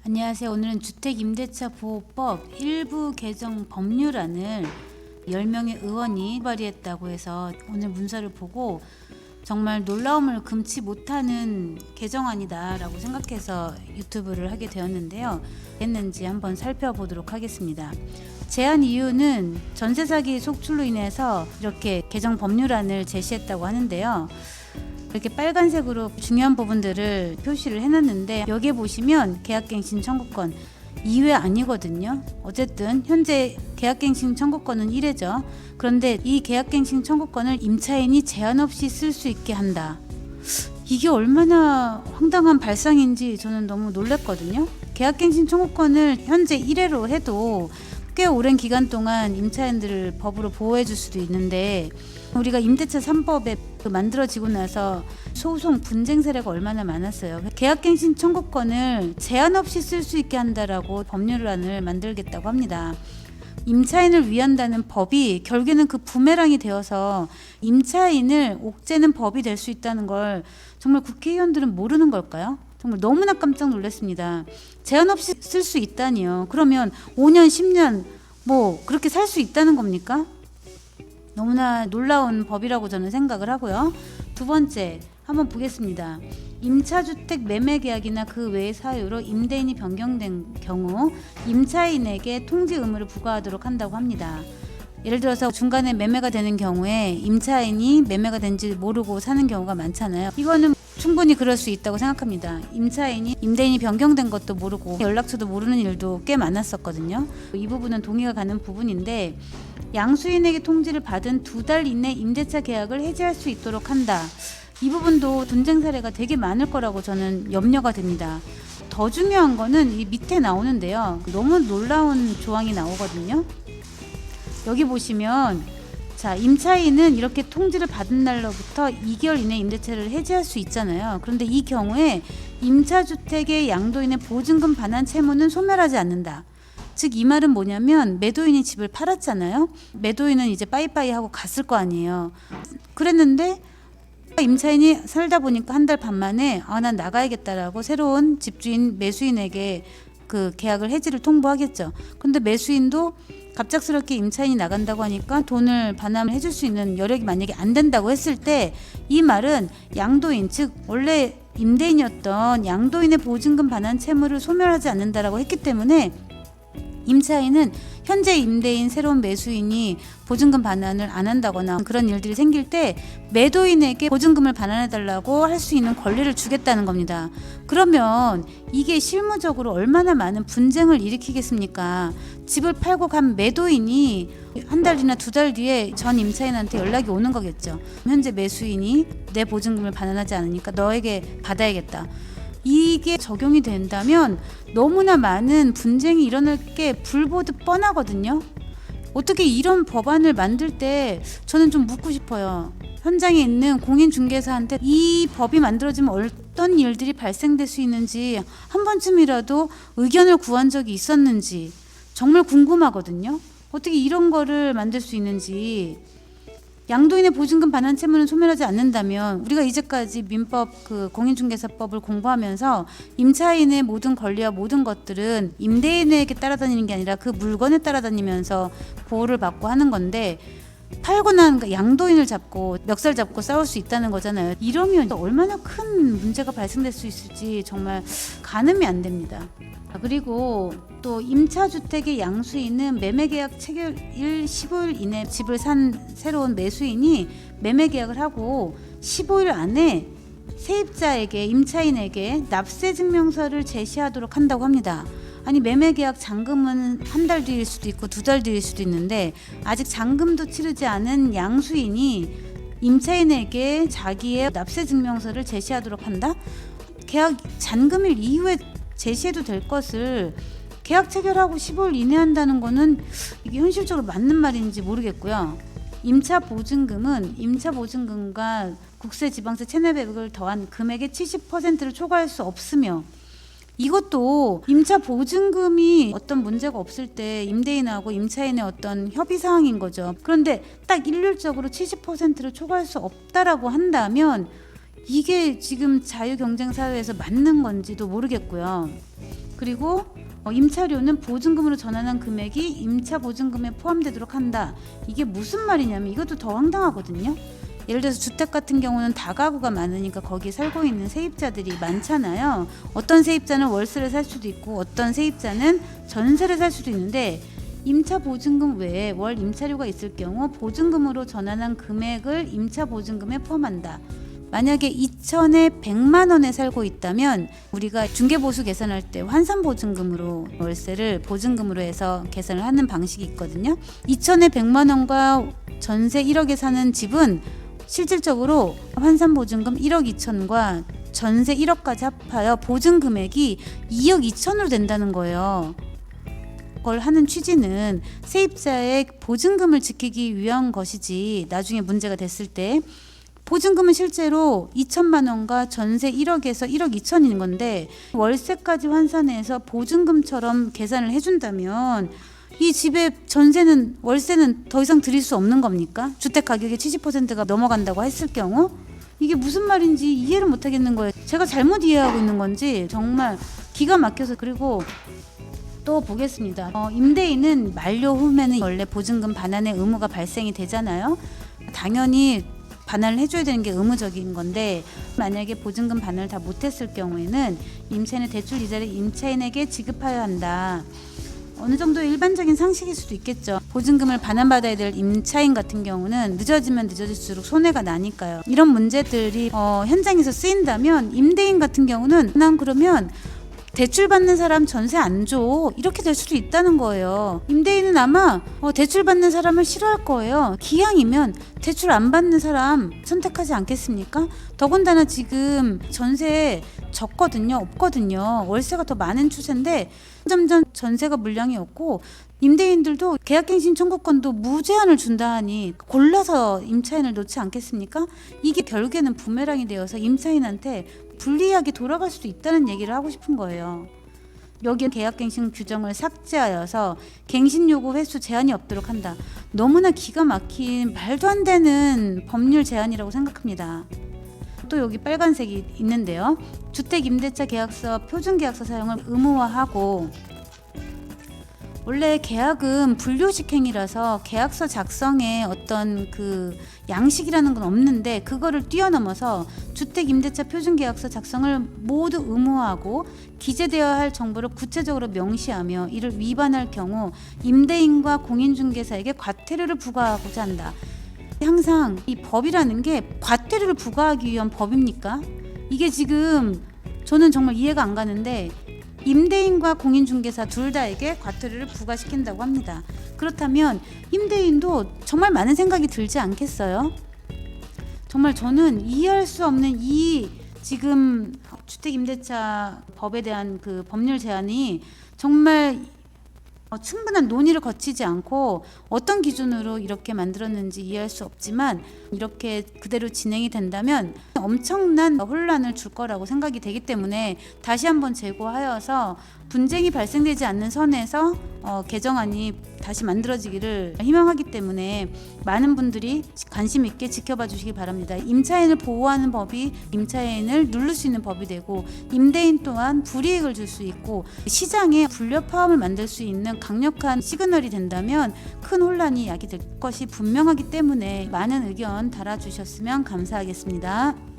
안녕하세요. 오늘은 주택임대차 보호법 일부 개정 법률안을 10명의 의원이 발의했다고 해서 오늘 문서를 보고 정말 놀라움을 금치 못하는 개정안이다라고 생각해서 유튜브를 하게 되었는데요. 했는지 한번 살펴보도록 하겠습니다. 제안 이유는 전세 사기 속출로 인해서 이렇게 개정 법률안을 제시했다고 하는데요. 이렇게 빨간색으로 중요한 부분들을 표시를 해놨는데 여기에 보시면 계약갱신 청구권 2회 아니거든요. 어쨌든 현재 계약갱신 청구권은 1회죠. 그런데 이 계약갱신 청구권을 임차인이 제한 없이 쓸 수 있게 한다. 이게 얼마나 황당한 발상인지 저는 너무 놀랐거든요. 계약갱신 청구권을 현재 1회로 해도 꽤 오랜 기간 동안 임차인들을 법으로 보호해 줄 수도 있는데 우리가 임대차 3법에 만들어지고 나서 소송 분쟁 사례가 얼마나 많았어요. 계약갱신 청구권을 제한 없이 쓸 수 있게 한다라고 법률안을 만들겠다고 합니다. 임차인을 위한다는 법이 결국에는 그 부메랑이 되어서 임차인을 옥죄는 법이 될 수 있다는 걸 정말 국회의원들은 모르는 걸까요? 정말 너무나 깜짝 놀랐습니다. 제한 없이 쓸 수 있다니요. 그러면 5년, 10년 뭐 그렇게 살 수 있다는 겁니까? 너무나 놀라운 법이라고 저는 생각을 하고요. 두 번째 한번 보겠습니다. 임차주택 매매계약이나 그 외의 사유로 임대인이 변경된 경우 임차인에게 통지 의무를 부과하도록 한다고 합니다. 예를 들어서 중간에 매매가 되는 경우에 임차인이 매매가 된지 모르고 사는 경우가 많잖아요. 이거는 충분히 그럴 수 있다고 생각합니다. 임대인이 변경된 것도 모르고 연락처도 모르는 일도 꽤 많았었거든요. 이 부분은 동의가 가는 부분인데 양수인에게 통지를 받은 2달 이내 임대차 계약을 해지할 수 있도록 한다. 이 부분도 분쟁 사례가 되게 많을 거라고 저는 염려가 됩니다. 더 중요한 거는 이 밑에 나오는데요. 너무 놀라운 조항이 나오거든요. 여기 보시면 임차인은 이렇게 통지를 받은 날로부터 2개월 이내 임대차를 해지할 수 있잖아요. 그런데 이 경우에 임차주택의 양도인의 보증금 반환 채무는 소멸하지 않는다. 즉 이 말은 뭐냐면 매도인이 집을 팔았잖아요. 매도인은 이제 빠이빠이 하고 갔을 거 아니에요. 그랬는데 임차인이 살다 보니까 한 달 반 만에 난 나가야겠다라고 새로운 집주인 매수인에게 그 계약을 해지를 통보하겠죠. 근데 매수인도 갑작스럽게 임차인이 나간다고 하니까 돈을 반환을 해줄 수 있는 여력이 만약에 안 된다고 했을 때 이 말은 양도인 즉 원래 임대인이었던 양도인의 보증금 반환 채무를 소멸하지 않는다라고 했기 때문에 임차인은 현재 임대인 새로운 매수인이 보증금 반환을 안 한다거나 그런 일들이 생길 때 매도인에게 보증금을 반환해달라고 할 수 있는 권리를 주겠다는 겁니다. 그러면 이게 실무적으로 얼마나 많은 분쟁을 일으키겠습니까? 집을 팔고 간 매도인이 한 달이나 2달 뒤에 전 임차인한테 연락이 오는 거겠죠. 현재 매수인이 내 보증금을 반환하지 않으니까 너에게 받아야겠다. 이게 적용이 된다면 너무나 많은 분쟁이 일어날 게 불보듯 뻔하거든요. 어떻게 이런 법안을 만들 때 저는 좀 묻고 싶어요. 현장에 있는 공인중개사한테 이 법이 만들어지면 어떤 일들이 발생될 수 있는지 한 번쯤이라도 의견을 구한 적이 있었는지 정말 궁금하거든요. 어떻게 이런 거를 만들 수 있는지. 양도인의 보증금 반환 채무는 소멸하지 않는다면 우리가 이제까지 민법 공인중개사법을 공부하면서 임차인의 모든 권리와 모든 것들은 임대인에게 따라다니는 게 아니라 그 물건에 따라다니면서 보호를 받고 하는 건데 팔고 난 양도인을 잡고 멱살 잡고 싸울 수 있다는 거잖아요. 이러면 얼마나 큰 문제가 발생될 수 있을지 정말 가늠이 안 됩니다. 그리고 또 임차주택의 양수인은 매매계약 체결일 15일 이내 집을 산 새로운 매수인이 매매계약을 하고 15일 안에 세입자에게 임차인에게 납세증명서를 제시하도록 한다고 합니다. 아니 매매계약 잔금은 한 달 뒤일 수도 있고 2달 뒤일 수도 있는데 아직 잔금도 치르지 않은 양수인이 임차인에게 자기의 납세증명서를 제시하도록 한다? 계약 잔금일 이후에 제시해도 될 것을 계약 체결하고 15일 이내 한다는 거는 이게 현실적으로 맞는 말인지 모르겠고요. 임차 보증금과 국세, 지방세, 체납액을 더한 금액의 70%를 초과할 수 없으며 이것도 임차 보증금이 어떤 문제가 없을 때 임대인하고 임차인의 어떤 협의 사항인 거죠. 그런데 딱 일률적으로 70%를 초과할 수 없다라고 한다면 이게 지금 자유경쟁사회에서 맞는 건지도 모르겠고요. 그리고 임차료는 보증금으로 전환한 금액이 임차 보증금에 포함되도록 한다. 이게 무슨 말이냐면 이것도 더 황당하거든요. 예를 들어서 주택 같은 경우는 다가구가 많으니까 거기에 살고 있는 세입자들이 많잖아요. 어떤 세입자는 월세를 살 수도 있고 어떤 세입자는 전세를 살 수도 있는데 임차 보증금 외에 월 임차료가 있을 경우 보증금으로 전환한 금액을 임차 보증금에 포함한다. 만약에 2천에 100만 원에 살고 있다면 우리가 중개보수 계산할 때 환산보증금으로 월세를 보증금으로 해서 계산을 하는 방식이 있거든요. 2천에 100만 원과 전세 1억에 사는 집은 실질적으로 환산보증금 1억 2천과 전세 1억까지 합하여 보증금액이 2억 2천으로 된다는 거예요. 걸 하는 취지는 세입자의 보증금을 지키기 위한 것이지 나중에 문제가 됐을 때 보증금은 실제로 2천만 원과 전세 1억에서 1억 2천인 건데 월세까지 환산해서 보증금처럼 계산을 해준다면 이 집의 전세는 월세는 더 이상 드릴 수 없는 겁니까? 주택 가격의 70%가 넘어간다고 했을 경우 이게 무슨 말인지 이해를 못 하겠는 거예요. 제가 잘못 이해하고 있는 건지 정말 기가 막혀서. 그리고 또 보겠습니다. 임대인은 만료 후에는 원래 보증금 반환의 의무가 발생이 되잖아요. 당연히 반환을 해줘야 되는 게 의무적인 건데 만약에 보증금 반환을 다 못했을 경우에는 임차인의 대출 이자를 임차인에게 지급하여야 한다. 어느 정도 일반적인 상식일 수도 있겠죠. 보증금을 반환받아야 될 임차인 같은 경우는 늦어지면 늦어질수록 손해가 나니까요. 이런 문제들이 현장에서 쓰인다면 임대인 같은 경우는 난 그러면 대출 받는 사람 전세 안 줘 이렇게 될 수도 있다는 거예요. 임대인은 아마 대출 받는 사람을 싫어할 거예요. 기왕이면 대출 안 받는 사람 선택하지 않겠습니까? 더군다나 지금 전세 적거든요. 없거든요. 월세가 더 많은 추세인데 점점 전세가 물량이 없고 임대인들도 계약갱신 청구권도 무제한을 준다 하니 골라서 임차인을 놓지 않겠습니까? 이게 결국에는 부메랑이 되어서 임차인한테 불리하게 돌아갈 수도 있다는 얘기를 하고 싶은 거예요. 여기에 계약갱신 규정을 삭제하여서 갱신 요구 횟수 제한이 없도록 한다. 너무나 기가 막힌 말도 안 되는 법률 제한이라고 생각합니다. 또 여기 빨간색이 있는데요. 주택임대차 계약서 표준계약서 사용을 의무화하고 원래 계약은 불료식 행위라서 계약서 작성에 어떤 그 양식이라는 건 없는데 그거를 뛰어넘어서 주택임대차 표준계약서 작성을 모두 의무화하고 기재되어야 할 정보를 구체적으로 명시하며 이를 위반할 경우 임대인과 공인중개사에게 과태료를 부과하고자 한다. 항상 이 법이라는 게 과태료를 부과하기 위한 법입니까? 이게 지금 저는 정말 이해가 안 가는데 임대인과 공인중개사 둘 다에게 과태료를 부과시킨다고 합니다. 그렇다면 임대인도 정말 많은 생각이 들지 않겠어요? 정말 저는 이해할 수 없는 이 지금 주택임대차 법에 대한 그 법률 제한이 정말 충분한 논의를 거치지 않고 어떤 기준으로 이렇게 만들었는지 이해할 수 없지만 이렇게 그대로 진행이 된다면 엄청난 혼란을 줄 거라고 생각이 되기 때문에 다시 한번 재고하여서 분쟁이 발생되지 않는 선에서 개정안이 다시 만들어지기를 희망하기 때문에 많은 분들이 관심 있게 지켜봐 주시기 바랍니다. 임차인을 보호하는 법이 임차인을 누를 수 있는 법이 되고 임대인 또한 불이익을 줄 수 있고 시장에 불협화음을 만들 수 있는 강력한 시그널이 된다면 큰 혼란이 야기될 것이 분명하기 때문에 많은 의견 달아주셨으면 감사하겠습니다.